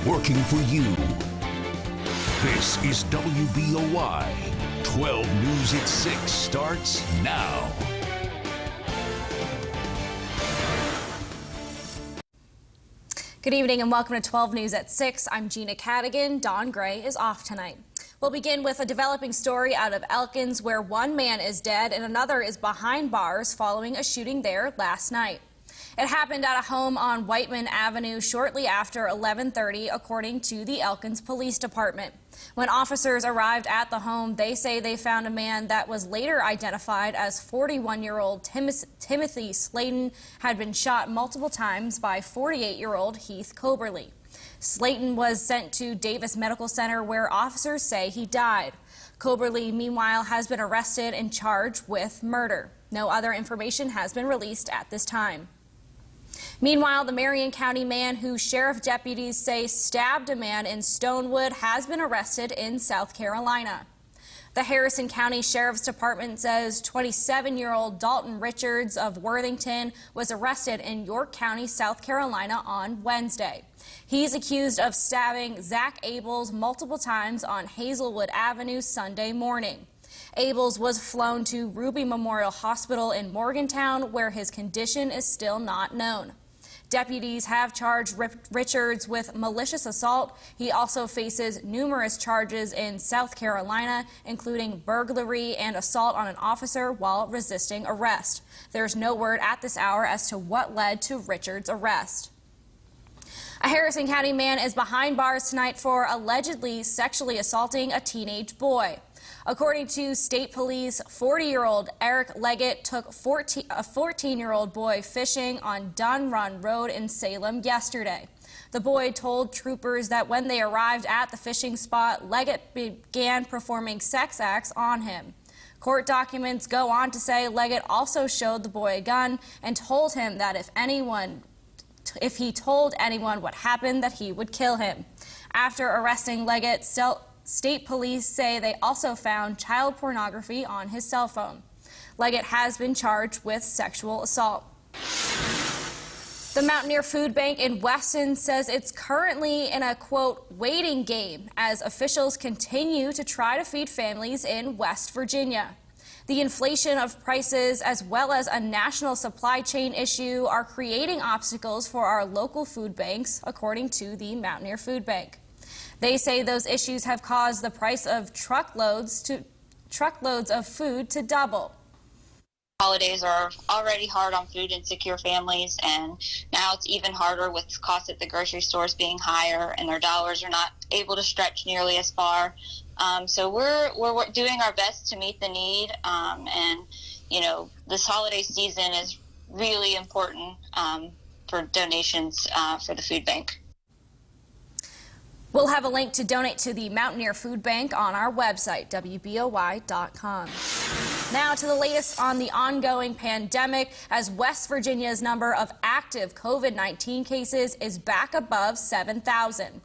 working for you. This is WBOY. 12 News at 6 starts now. Good evening and welcome to 12 News at 6. I'm Jeena Cadigan. Don Gray is off tonight. We'll begin with a developing story out of Elkins where one man is dead and another is behind bars following a shooting there last night. It happened at a home on Whiteman Avenue shortly after 11:30, according to the Elkins Police Department. When officers arrived at the home, they say they found a man that was later identified as 41-year-old Timothy Slayton had been shot multiple times by 48-year-old Heath Coberly. Slayton was sent to Davis Medical Center where officers say he died. Coberly, meanwhile, has been arrested and charged with murder. No other information has been released at this time. Meanwhile, the Marion County man who sheriff deputies say stabbed a man in Stonewood has been arrested in South Carolina. The Harrison County Sheriff's Department says 27-year-old Dalton Richards of Worthington was arrested in York County, South Carolina on Wednesday. He's accused of stabbing Zach Abels multiple times on Hazelwood Avenue Sunday morning. Abels was flown to Ruby Memorial Hospital in Morgantown, where his condition is still not known. Deputies have charged Richards with malicious assault. He also faces numerous charges in South Carolina, including burglary and assault on an officer while resisting arrest. There's no word at this hour as to what led to Richards' arrest. A Harrison County man is behind bars tonight for allegedly sexually assaulting a teenage boy. According to state police, 40-year-old Eric Leggett took a 14-year-old boy fishing on Dunn Run Road in Salem yesterday. The boy told troopers that when they arrived at the fishing spot, Leggett began performing sex acts on him. Court documents go on to say Leggett also showed the boy a gun and told him that if he told anyone what happened, that he would kill him. After arresting Leggett, state police say they also found child pornography on his cell phone. Leggett has been charged with sexual assault. The Mountaineer Food Bank in Weston says it's currently in a, quote, waiting game as officials continue to try to feed families in West Virginia. The inflation of prices as well as a national supply chain issue are creating obstacles for our local food banks, according to the Mountaineer Food Bank. They say those issues have caused the price of truckloads of food to double. Holidays are already hard on food insecure families, and now it's even harder with costs at the grocery stores being higher, and their dollars are not able to stretch nearly as far. So we're doing our best to meet the need, and you know, this holiday season is really important for donations for the food bank. We'll have a link to donate to the Mountaineer Food Bank on our website, WBOY.com. Now to the latest on the ongoing pandemic, as West Virginia's number of active COVID-19 cases is back above 7,000.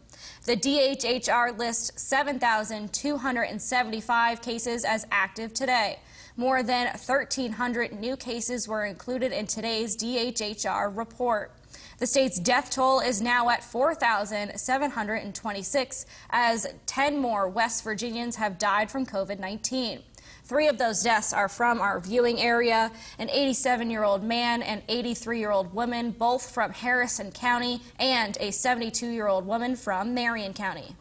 The DHHR lists 7,275 cases as active today. More than 1,300 new cases were included in today's DHHR report. The state's death toll is now at 4,726, as 10 more West Virginians have died from COVID-19. 3 of those deaths are from our viewing area, an 87-year-old man and 83-year-old woman, both from Harrison County, and a 72-year-old woman from Marion County.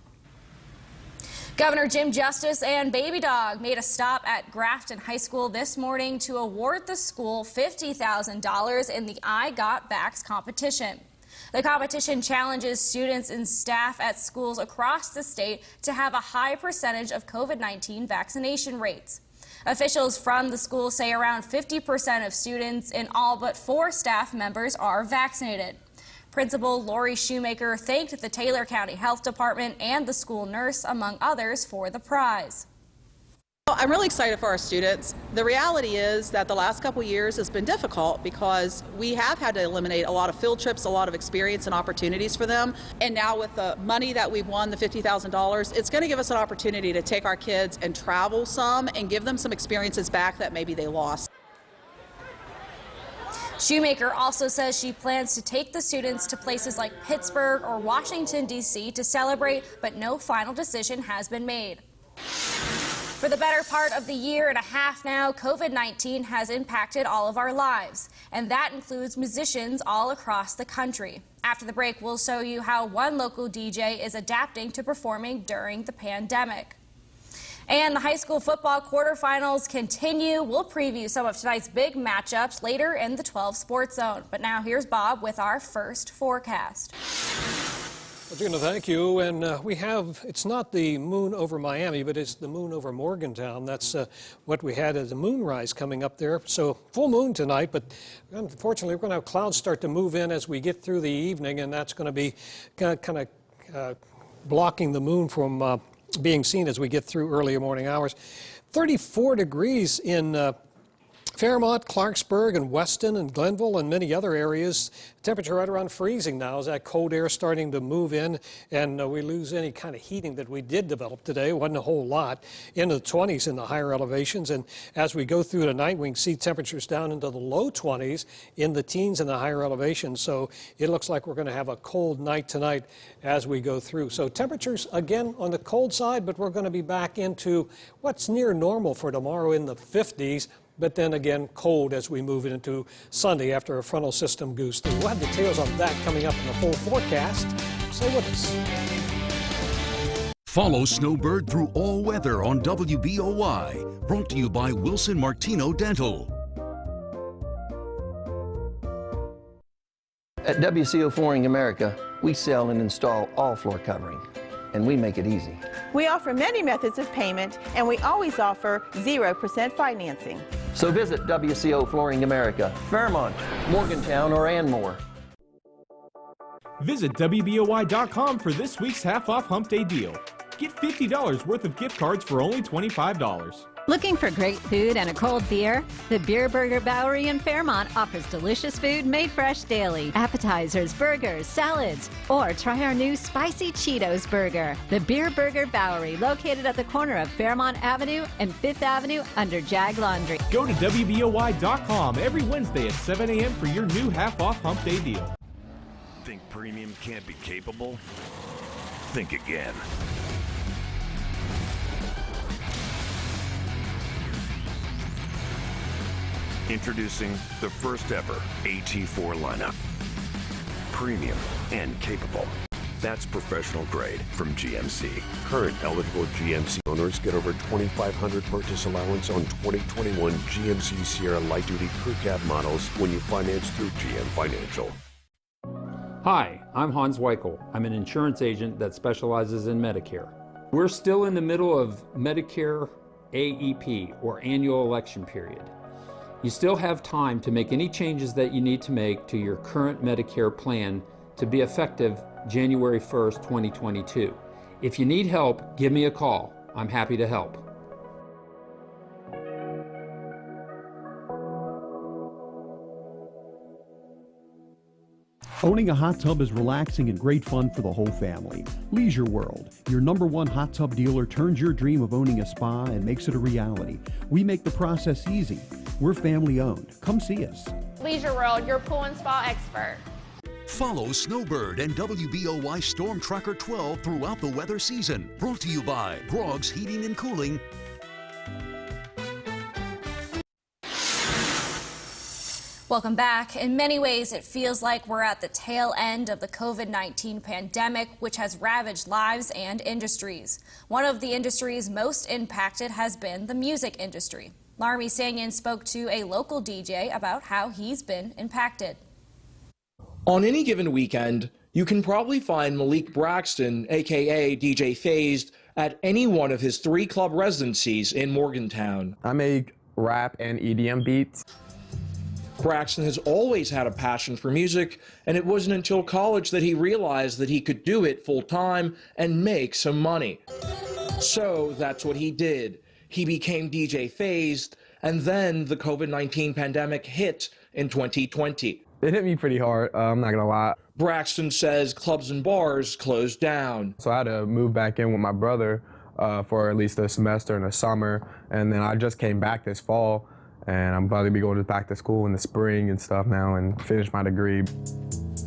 Governor Jim Justice and Baby Dog made a stop at Grafton High School this morning to award the school $50,000 in the I Got Vax competition. The competition challenges students and staff at schools across the state to have a high percentage of COVID-19 vaccination rates. Officials from the school say around 50% of students and all but 4 staff members are vaccinated. Principal Lori Shoemaker thanked the Taylor County Health Department and the school nurse, among others, for the prize. I'm really excited for our students. The reality is that the last couple years has been difficult because we have had to eliminate a lot of field trips, a lot of experience and opportunities for them. And now with the money that we've won, the $50,000, it's going to give us an opportunity to take our kids and travel some and give them some experiences back that maybe they lost. Shoemaker also says she plans to take the students to places like Pittsburgh or Washington, D.C. to celebrate, but no final decision has been made. For the better part of the year and a half now, COVID-19 has impacted all of our lives, and that includes musicians all across the country. After the break, we'll show you how one local DJ is adapting to performing during the pandemic. And the high school football quarterfinals continue. We'll preview some of tonight's big matchups later in the 12 Sports Zone. But now here's Bob with our first forecast. Well, Jeena, thank you. And it's not the moon over Miami, but it's the moon over Morgantown. That's what we had as a moonrise coming up there. So full moon tonight, but unfortunately we're going to have clouds start to move in as we get through the evening, and that's going to be kind of blocking the moon from being seen as we get through earlier morning hours. 34 degrees in Fairmont, Clarksburg, and Weston, and Glenville, and many other areas. Temperature right around freezing now as that cold air starting to move in, and we lose any kind of heating that we did develop today. Wasn't a whole lot. Into the 20s in the higher elevations, and as we go through the night, we can see temperatures down into the low 20s in the teens in the higher elevations. So it looks like we're going to have a cold night tonight as we go through. So temperatures again on the cold side, but we're going to be back into what's near normal for tomorrow in the 50s. But then again, cold as we move into Sunday after a frontal system goes through. We'll have details on that coming up in the full forecast. Stay with us. Follow Snowbird through all weather on WBOY. Brought to you by Wilson Martino Dental. At WCO Flooring America, we sell and install all floor covering, and we make it easy. We offer many methods of payment, and we always offer 0% financing. So visit WCO Flooring America, Fairmont, Morgantown, or Anmore. Visit WBOY.com for this week's half-off Hump Day deal. Get $50 worth of gift cards for only $25. Looking for great food and a cold beer? The Beer Burger Bowery in Fairmont offers delicious food made fresh daily. Appetizers, burgers, salads, or try our new Spicy Cheetos Burger. The Beer Burger Bowery, located at the corner of Fairmont Avenue and 5th Avenue under Jag Laundry. Go to WBOY.com every Wednesday at 7 a.m. for your new half-off Hump Day deal. Think premium can't be capable? Think again. Introducing the first ever AT4 lineup. Premium and capable. That's professional grade from GMC. Current eligible GMC owners get over $2,500 purchase allowance on 2021 GMC Sierra light duty crew cab models when you finance through GM Financial. Hi, I'm Hans Weichel. I'm an insurance agent that specializes in Medicare. We're still in the middle of Medicare AEP, or annual election period. You still have time to make any changes that you need to make to your current Medicare plan to be effective January 1st, 2022. If you need help, give me a call. I'm happy to help. Owning a hot tub is relaxing and great fun for the whole family. Leisure World, your #1 hot tub dealer, turns your dream of owning a spa and makes it a reality. We make the process easy. We're family owned. Come see us. Leisure World, your pool and spa expert. Follow Snowbird and WBOY Storm Tracker 12 throughout the weather season. Brought to you by Grog's Heating and Cooling. Welcome back. In many ways, it feels like we're at the tail end of the COVID-19 pandemic, which has ravaged lives and industries. One of the industries most impacted has been the music industry. Larmy Sanyan spoke to a local DJ about how he's been impacted. On any given weekend, you can probably find Malik Braxton, aka DJ Phased, at any one of his 3 club residencies in Morgantown. I make rap and EDM beats. Braxton has always had a passion for music, and it wasn't until college that he realized that he could do it full-time and make some money. So that's what he did. He became DJ Phased, and then the COVID-19 pandemic hit in 2020. It hit me pretty hard, I'm not gonna lie. Braxton says clubs and bars closed down. So I had to move back in with my brother for at least a semester in the summer, and then I just came back this fall. And I'm about to be going back to school in the spring and stuff now and finish my degree.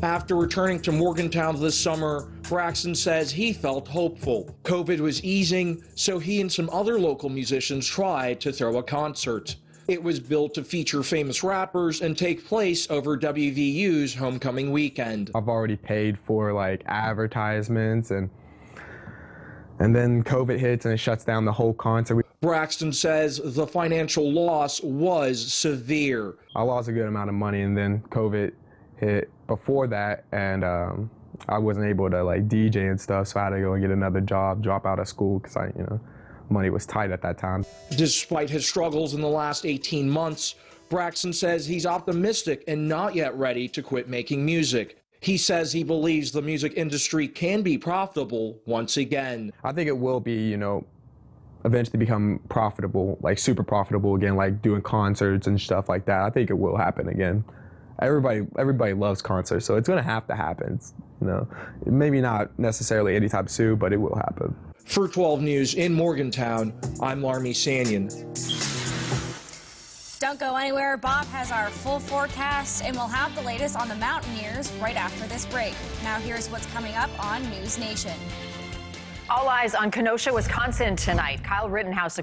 After returning to Morgantown this summer, Braxton says he felt hopeful. COVID was easing, so he and some other local musicians tried to throw a concert. It was built to feature famous rappers and take place over WVU's homecoming weekend. I've already paid for like advertisements and then COVID hits and it shuts down the whole concert. Braxton says the financial loss was severe. I lost a good amount of money and then COVID hit before that, and I wasn't able to like DJ and stuff, so I had to go and get another job, drop out of school because money was tight at that time. Despite his struggles in the last 18 months, Braxton says he's optimistic and not yet ready to quit making music. He says he believes the music industry can be profitable once again. I think it will be, eventually become profitable, like super profitable again, like doing concerts and stuff like that. I think it will happen again. Everybody loves concerts, so it's going to happen. Maybe not necessarily anytime soon, but it will happen. For 12 News in Morgantown, I'm Larmy Sanyon. Don't go anywhere. Bob has our full forecast, and we'll have the latest on the Mountaineers right after this break. Now here's what's coming up on News Nation. All eyes on Kenosha, Wisconsin tonight. Kyle Rittenhouse